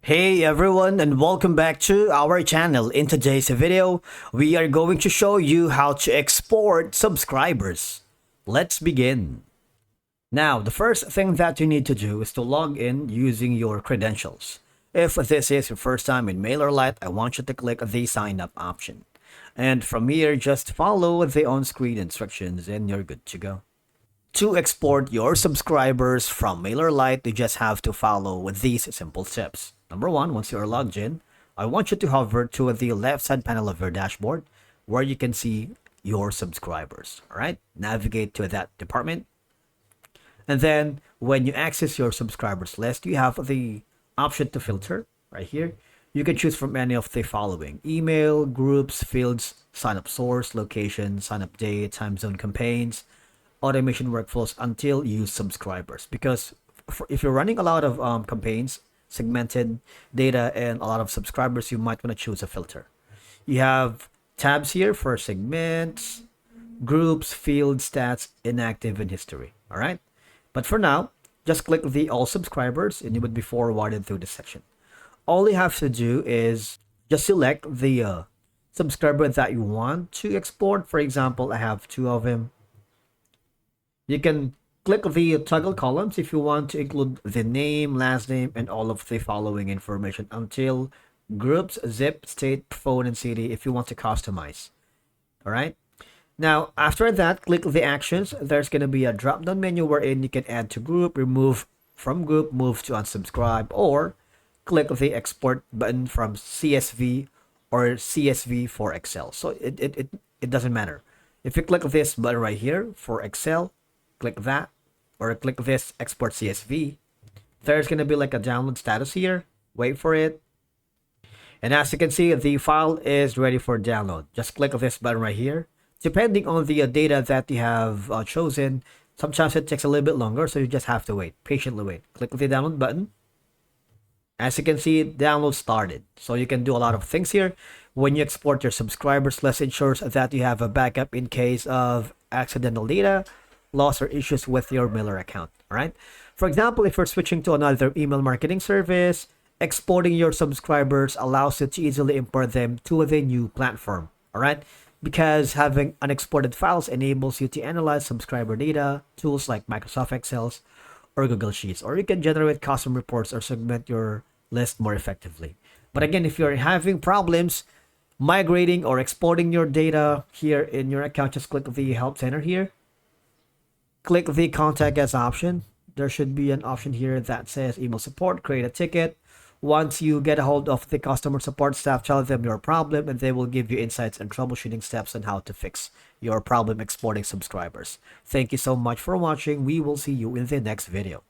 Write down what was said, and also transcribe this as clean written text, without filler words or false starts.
Hey everyone, and welcome back to our channel. In today's video, we are going to show you how to export subscribers. Let's begin. Now, the first thing that you need to do is to log in using your credentials. If this is your first time in Mailerlite, I want you to click the sign up option. And from here, just follow the on-screen instructions and you're good to go. To export your subscribers from Mailerlite, you just have to follow these simple steps. Number one, once you are logged in, I want you to hover to the left side panel of your dashboard where you can see your subscribers. All right, navigate to that department. And then when you access your subscribers list, you have the option to filter right here. You can choose from any of the following: email, groups, fields, sign up source, location, sign up date, time zone campaigns, automation workflows, until use subscribers. Because if you're running a lot of campaigns, segmented data, and a lot of subscribers, you might want to choose a filter. You have tabs here for segments, groups, fields, stats, inactive, and history. All right. But for now, just click the all subscribers and you would be forwarded through this section. All you have to do is just select the subscriber that you want to export. For example, I have two of them. You can click the toggle columns if you want to include the name, last name, and all of the following information until groups, zip, state, phone, and city if you want to customize. All right. Now, after that, click the actions. There's going to be a drop-down menu wherein you can add to group, remove from group, move to unsubscribe, or click the export button from CSV or CSV for Excel. So it doesn't matter. If you click this button right here for Excel, click that, or click this export CSV, there's going to be like a download status here. Wait for it. And as you can see, the file is ready for download. Just click this button right here. Depending on the data that you have chosen, sometimes it takes a little bit longer, so you just have to wait, patiently wait. Click the download button. As you can see, download started. So you can do a lot of things here. When you export your subscribers list, ensures that you have a backup in case of accidental data loss or issues with your Mailer account. All right. For example, if you're switching to another email marketing service, exporting your subscribers allows you to easily import them to the new platform. All right. Because having unexported files enables you to analyze subscriber data, tools like Microsoft Excel or Google Sheets, or you can generate custom reports or segment your list more effectively. But again, if you're having problems migrating or exporting your data here in your account, just click the help center here. Click the contact us option. There should be an option here that says email support, create a ticket. Once you get a hold of the customer support staff, tell them your problem and they will give you insights and troubleshooting steps on how to fix your problem exporting subscribers. Thank you so much for watching. We will see you in the next video.